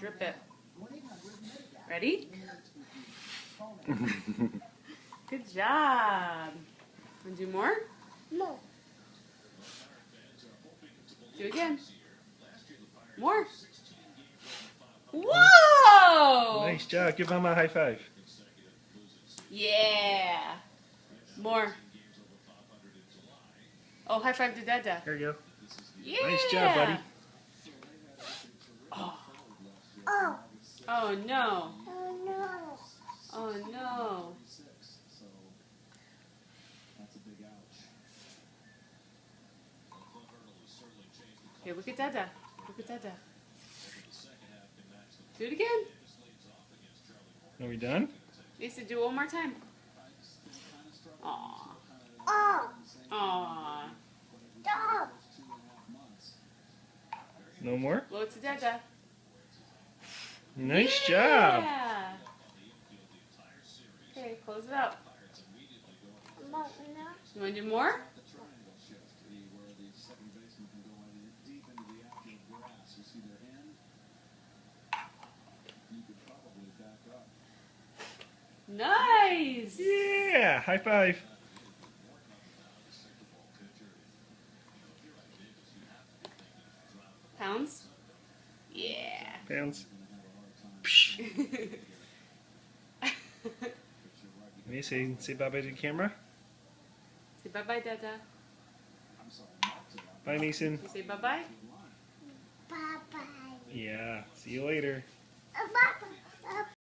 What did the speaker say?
drip it. Ready? Good job. Want to do more? No. Do it again. More. Whoa! Nice job. Give Mama a high five. Yeah. More. Oh, high five to Dada. There you go. Yeah. Nice job, buddy. Oh. Oh. Oh no. Oh no. Oh no. Okay, look at Dada. Look at Dada. Do it again. Are we done? Lisa, do it one more time. Aww. Oh. Aww. Dog. No more? Blow it to Dada. Nice job. Yeah. Okay, close it out. Mama, You want to do more? Nice. Yeah. High five. Pounds? Yeah. Pounds. May say bye bye to the camera. Say bye-bye, Dada. Bye, Mason. You say bye-bye? bye bye. Yeah. See you later. Bye bye.